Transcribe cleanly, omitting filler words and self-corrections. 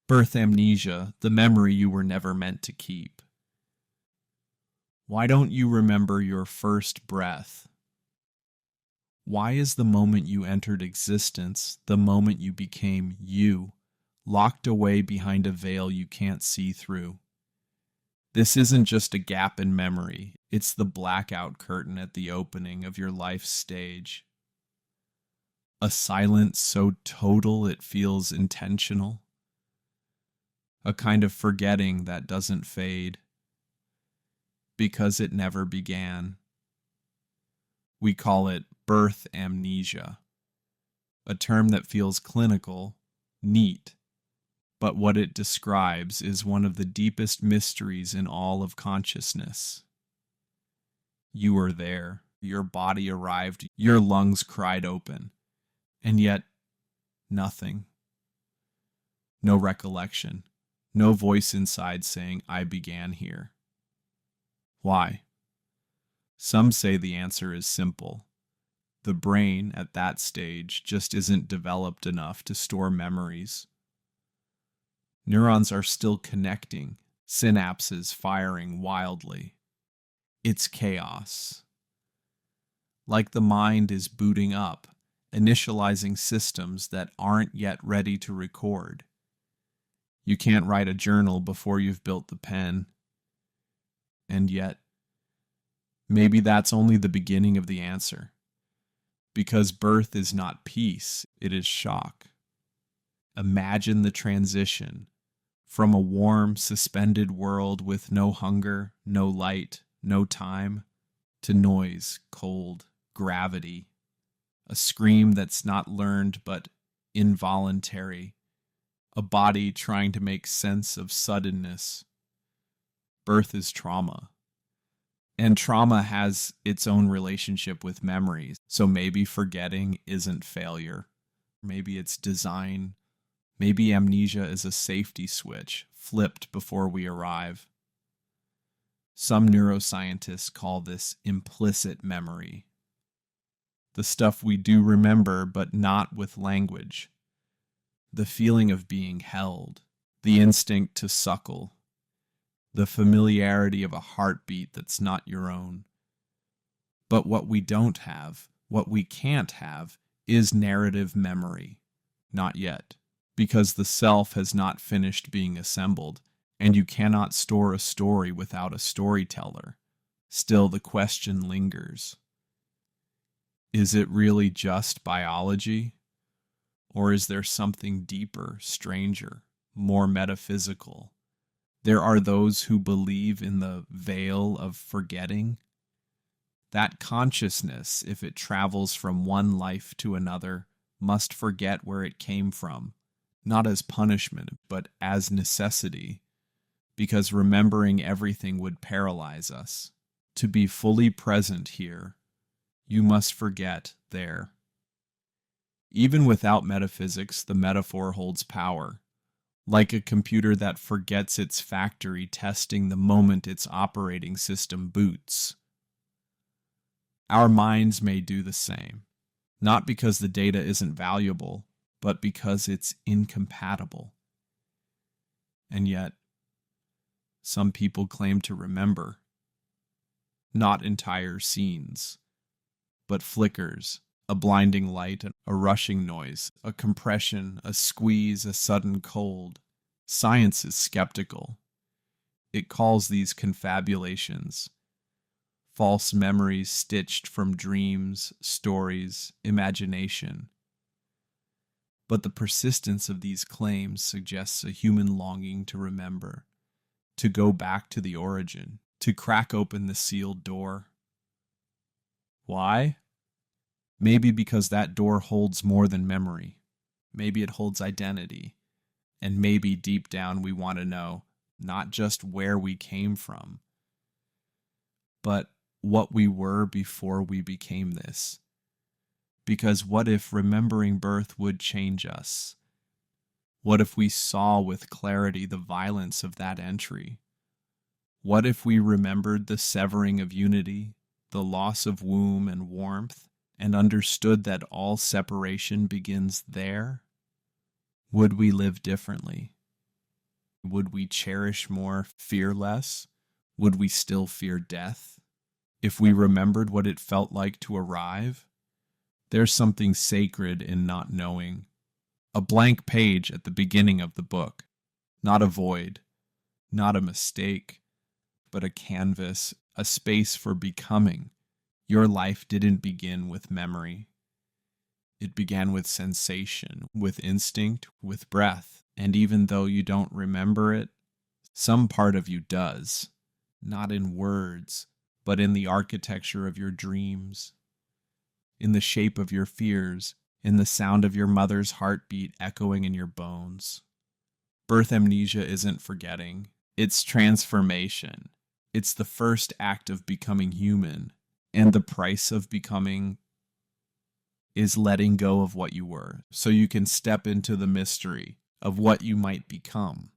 Birth amnesia, the memory you were never meant to keep. Why don't you remember your first breath? Why is the moment you entered existence the moment you became you, locked away behind a veil you can't see through? This isn't just a gap in memory, it's the blackout curtain at the opening of your life's stage. A silence so total it feels intentional. A kind of forgetting that doesn't fade, because it never began. We call it birth amnesia, a term that feels clinical, neat, but what it describes is one of the deepest mysteries in all of consciousness. You were there, your body arrived, your lungs cried open, and yet nothing. No recollection, no voice inside saying, "I began here." Why? Some say the answer is simple. The brain at that stage just isn't developed enough to store memories. Neurons are still connecting, synapses firing wildly. It's chaos. Like the mind is booting up, initializing systems that aren't yet ready to record. You can't write a journal before you've built the pen. And yet, maybe that's only the beginning of the answer. Because birth is not peace, it is shock. Imagine the transition from a warm, suspended world with no hunger, no light, no time, to noise, cold, gravity, a scream that's not learned but involuntary, a body trying to make sense of suddenness. Birth is trauma. And trauma has its own relationship with memories. So maybe forgetting isn't failure. Maybe it's design. Maybe amnesia is a safety switch flipped before we arrive. Some neuroscientists call this implicit memory. The stuff we do remember, but not with language. The feeling of being held, the instinct to suckle, the familiarity of a heartbeat that's not your own. But what we don't have, what we can't have, is narrative memory. Not yet, because the self has not finished being assembled, and you cannot store a story without a storyteller. Still, the question lingers. Is it really just biology? Or is there something deeper, stranger, more metaphysical? There are those who believe in the veil of forgetting. That consciousness, if it travels from one life to another, must forget where it came from, not as punishment, but as necessity, because remembering everything would paralyze us. To be fully present here, you must forget there. Even without metaphysics, the metaphor holds power. Like a computer that forgets its factory testing the moment its operating system boots. Our minds may do the same, not because the data isn't valuable, but because it's incompatible. And yet, some people claim to remember, not entire scenes, but flickers, a blinding light, a rushing noise, a compression, a squeeze, a sudden cold. Science is skeptical. It calls these confabulations, false memories stitched from dreams, stories, imagination. But the persistence of these claims suggests a human longing to remember, to go back to the origin, to crack open the sealed door. Why? Maybe because that door holds more than memory. Maybe it holds identity. And maybe deep down we want to know not just where we came from, but what we were before we became this. Because what if remembering birth would change us? What if we saw with clarity the violence of that entry? What if we remembered the severing of unity, the loss of womb and warmth, and understood that all separation begins there? Would we live differently? Would we cherish more, fear less? Would we still fear death? If we remembered what it felt like to arrive? There's something sacred in not knowing. A blank page at the beginning of the book. Not a void, not a mistake, but a canvas, a space for becoming. Your life didn't begin with memory. It began with sensation, with instinct, with breath. And even though you don't remember it, some part of you does. Not in words, but in the architecture of your dreams, in the shape of your fears, in the sound of your mother's heartbeat echoing in your bones. Birth amnesia isn't forgetting, it's transformation. It's the first act of becoming human, and the price of becoming is letting go of what you were, so you can step into the mystery of what you might become.